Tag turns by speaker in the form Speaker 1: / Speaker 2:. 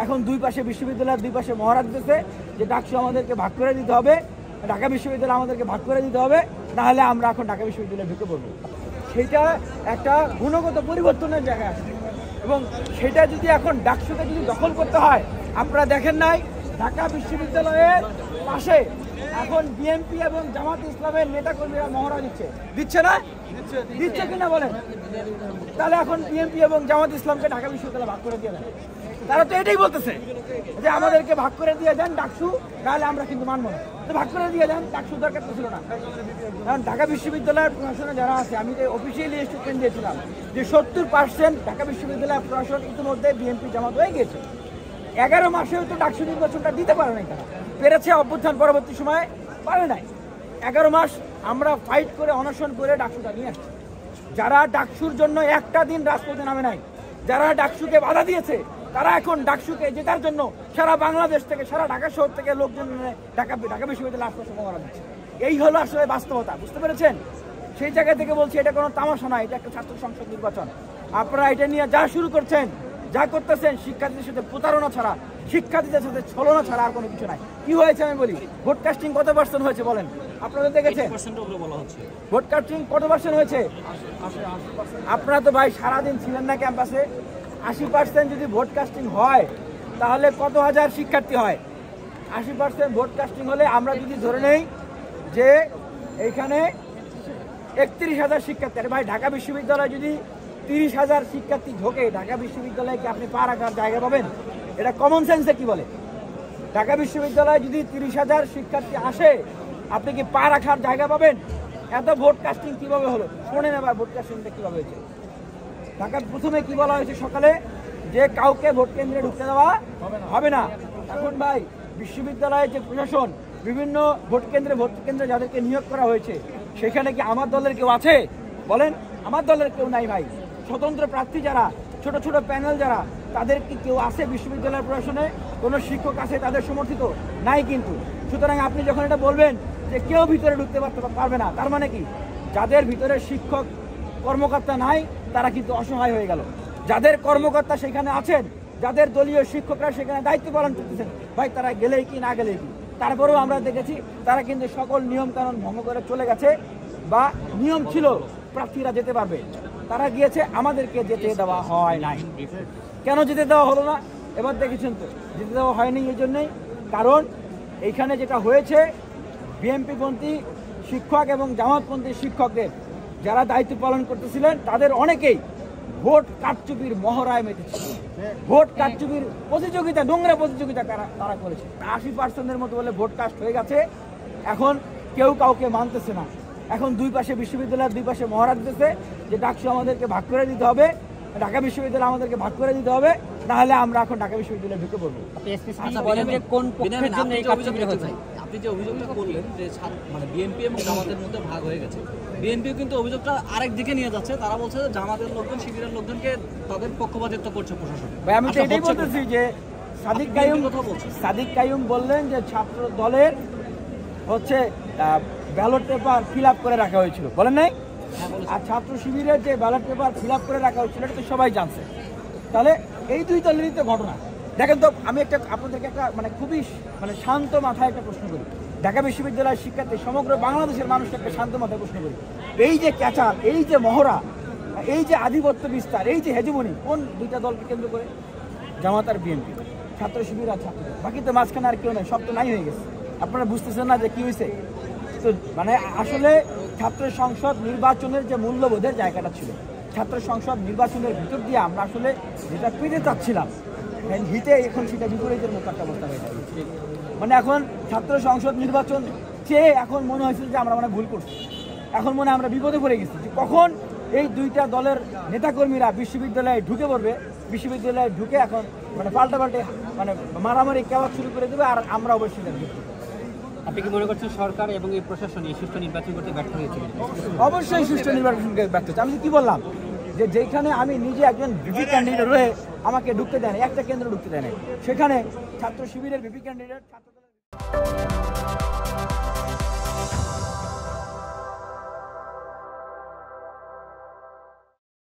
Speaker 1: এখন দুই পাশে বিশ্ববিদ্যালয়ের দুই পাশে মহড়া দিতেছে যে ডাকসু আমাদেরকে ভাগ করে দিতে হবে, ঢাকা বিশ্ববিদ্যালয় আমাদেরকে ভাগ করে দিতে হবে, নাহলে আমরা এখন ঢাকা বিশ্ববিদ্যালয়ে ঢুকে পড়বো। সেটা একটা গুণগত পরিবর্তনের জায়গা আছে এবং সেটা যদি এখন ডাকসুকে যদি দখল করতে হয়, আপনারা দেখেন নাই ঢাকা বিশ্ববিদ্যালয়ের পাশে এখন বিএনপি এবং জামাত ইসলামের নেতাকর্মীরা মহড়া দিচ্ছে না? দিচ্ছে কিনা বলেন? তাহলে এখন বিএনপি এবং জামাত ইসলামকে ঢাকা বিশ্ববিদ্যালয় ভাগ করে দিয়ে দেন। তারা তো এটাই বলতেছে যে আমাদেরকে ভাগ করে দিয়ে দেন ডাকসু, তাহলে আমরা কিন্তু মানবো না। তো ভাগ করে দিয়ে দেন, ডাকসু দরকার তো ছিল না। কারণ ঢাকা বিশ্ববিদ্যালয়ের প্রশাসনে যারা আছে, আমি তো অফিসিয়ালি স্টেটমেন্ট দিয়েছিলাম যে 70% ঢাকা বিশ্ববিদ্যালয়ের প্রশাসন ইতিমধ্যে বিএনপি জামাত হয়ে গিয়েছে। 11 মাসেও তো ডাকসু নির্বাচনটা দিতে পারে নাই, তারা পেরেছে অভ্যুত্থান পরবর্তী সময়ে পারে নাই। 11 মাস আমরা ফাইট করে অনশন করে ডাকসুটা নিয়ে আসছি। যারা ডাকসুর জন্য একটা দিন রাজপথে নামে নাই, যারা ডাকসুকে বাধা দিয়েছে, তারা এখন ডাকসুকে জেতার জন্য সারা বাংলাদেশ থেকে, সারা ঢাকা শহর থেকে লোকজন ঢাকা বিশ্ববিদ্যালয়ে আশপাশে মহড়া দিচ্ছে। এই হলো আসলে বাস্তবতা, বুঝতে পেরেছেন? সেই জায়গা থেকে বলছি এটা কোনো তামাশা নয়, এটা একটা ছাত্র সংসদ নির্বাচন। আপনারা এটা নিয়ে যা শুরু করছেন, যা করতেছেন, শিক্ষার্থীদের সাথে প্রতারণা ছাড়া, শিক্ষার্থীদের সাথে ছলনা ছাড়া আর কোনো কিছু নাই। কি হয়েছে আমি বলি, ভোট কাস্টিং কত পার্সেন্ট হয়েছে বলেন? আপনারা দেখেছেন ভোট কাস্টিং কত পার্সেন্ট হয়েছে? আপনারা তো ভাই সারাদিন ছিলেন না ক্যাম্পাসে। 80% যদি ভোট কাস্টিং হয় তাহলে কত হাজার শিক্ষার্থী হয়? 80% ভোট কাস্টিং হলে আমরা যদি ধরে নেই যে এইখানে 31,000 শিক্ষার্থী, আরে ভাই ঢাকা বিশ্ববিদ্যালয়ে যদি 30,000 শিক্ষার্থী ঢোকে, ঢাকা বিশ্ববিদ্যালয়ে কি আপনি পা রাখার জায়গা পাবেন? এটা কমন সেন্সে কি বলে? ঢাকা বিশ্ববিদ্যালয়ে যদি 30,000 শিক্ষার্থী আসে, আপনি কি পা রাখার জায়গা পাবেন? এত ভোট কাস্টিং কিভাবে হলো? শোনেন এবার ভোট কাস্টিংটা কিভাবে হয়েছে। ঢাকার প্রথমে কি বলা হয়েছে সকালে, যে কাউকে ভোট কেন্দ্রে ঢুকতে দেওয়া হবে না। এখন ভাই বিশ্ববিদ্যালয়ের যে প্রশাসন, বিভিন্ন ভোট কেন্দ্রে যাদেরকে নিয়োগ করা হয়েছে, সেখানে কি আমার দলের কেউ আছে? বলেন, আমার দলের কেউ নাই ভাই। স্বতন্ত্র প্রার্থী যারা, ছোট ছোট প্যানেল যারা, তাদের কি কেউ আছে বিশ্ববিদ্যালয়ের প্রশাসনে? কোনো শিক্ষক আছে তাদের সমর্থিত? নাই কিন্তু। সুতরাং আপনি যখন এটা বলবেন যে কেউ ভিতরে ঢুকতে পারবে না, তার মানে কি যাদের ভিতরে শিক্ষক কর্মকর্তা নাই তারা কিন্তু অসহায় হয়ে গেল। যাদের কর্মকর্তা সেখানে আছেন, যাদের দলীয় শিক্ষকরা সেখানে দায়িত্ব পালন করতেছেন, ভাই তারা গেলেই কি না গেলেই কি, তারপরেও আমরা দেখেছি তারা কিন্তু সকল নিয়ম কানুন ভঙ্গ করে চলে গেছে। বা নিয়ম ছিল প্রার্থীরা যেতে পারবে, তারা গিয়েছে, আমাদেরকে যেতে দেওয়া হয় নাই। কেন যেতে দেওয়া হলো না? এবার দেখেছেন তো, যেতে দেওয়া হয়নি এই জন্যই, কারণ এইখানে যেটা হয়েছে, বিএনপিপন্থী শিক্ষক এবং জামাতপন্থী শিক্ষকদের যারা দায়িত্ব পালন করতেছিলেন, তাদের অনেকেই ভোট কারচুপির মহড়ায় মেতেছিল। ভোট কারচুপির প্রতিযোগিতা, নোংরা প্রতিযোগিতা তারা করেছে। 80%-এর মতো বলে ভোট কাস্ট হয়ে গেছে। এখন কেউ কাউকে মানতেছে না। এখন দুই পাশে বিশ্ববিদ্যালয়ের দুই পাশে মহড়া দিতেছে যে ডাকসু আমাদেরকে ভাগ করে দিতে হবে, ঢাকা বিশ্ববিদ্যালয় আমাদেরকে ভাগ করে দিতে হবে, নাহলে আমরা এখন ঢাকা বিশ্ববিদ্যালয়ে ঢুকে পড়বো।
Speaker 2: আপনি যে অভিযোগটা করলেন যে মানে বিএনপি এবং জামাতের মধ্যে ভাগ হয়ে গেছে, বিএনপিও কিন্তু অভিযোগটা আরেক দিকে নিয়ে যাচ্ছে। তারা বলছে যে জামাতের লোকজন, শিবিরের লোকজনকে তাদের পক্ষপাতিত্ব করছে প্রশাসন।
Speaker 1: ভাই আমি তো এটাই বলতেছি যে সাদিক কাইয়ুম বললেন যে ছাত্র দলের হচ্ছে ব্যালট পেপার ফিল আপ করে রাখা হয়েছিল, বলেন নাই? আর ছাত্র শিবিরের যে ব্যালট পেপার ফিল আপ করে রাখা হয়েছিল, এটা তো সবাই জানছে। তাহলে এই দুই দলেরই তো ঘটনা। দেখেন তো, আমি আপনাদেরকে একটা খুবই শান্ত মাথায় একটা প্রশ্ন করি। ঢাকা বিশ্ববিদ্যালয়ের শিক্ষার্থী, সমগ্র বাংলাদেশের মানুষকে একটা শান্ত মাথায় প্রশ্ন করি, এই যে ক্যাচাল, এই যে মহড়া, এই যে আধিপত্য বিস্তার, এই যে হেজমনি, কোন দুইটা দলকে কেন্দ্র করে? জামাত আর বিএনপি, ছাত্র শিবির আর ছাত্র, বাকি তো মাঝখানে আর কেউ নেই, সব তো নাই হয়ে গেছে। আপনারা বুঝতেছেন না যে কি হয়েছে? তো আসলে ছাত্র সংসদ নির্বাচনের যে মূল্যবোধের জায়গাটা ছিল, ছাত্র সংসদ নির্বাচনের ভিতর দিয়ে আমরা আসলে যেটা পেতে চাচ্ছিলাম, হিতে এখন সেটা বিপরীতের মতো একটা অবস্থা হয়ে যাবে। এখন ছাত্র সংসদ নির্বাচন চেয়ে এখন মনে হয়েছে যে আমরা ভুল করছি। এখন মনে হয় আমরা বিপদে পড়ে গেছি যে কখন এই দুইটা দলের নেতাকর্মীরা বিশ্ববিদ্যালয়ে ঢুকে পড়বে, বিশ্ববিদ্যালয়ে ঢুকে এখন পাল্টাপাল্টে মারামারি কেওয়া শুরু করে দেবে, আর আমরা অবশ্যই ঢুকবো।
Speaker 3: আপনি কি মনে করছেন সরকার এবং এই প্রশাসন এই সুষ্ঠু নির্বাচন করতে ব্যর্থ হয়েছিল?
Speaker 1: অবশ্যই সুষ্ঠু নির্বাচন ব্যর্থ হচ্ছে। আমি কি বললাম যে যেখানে আমি নিজে একজন ভিপি ক্যান্ডিডেট হয়ে আমাকে ঢুকতে দেয় না, একটা কেন্দ্র ঢুকতে দেয় না, সেখানে ছাত্র শিবিরের ভিপি ক্যান্ডিডেট ছাত্র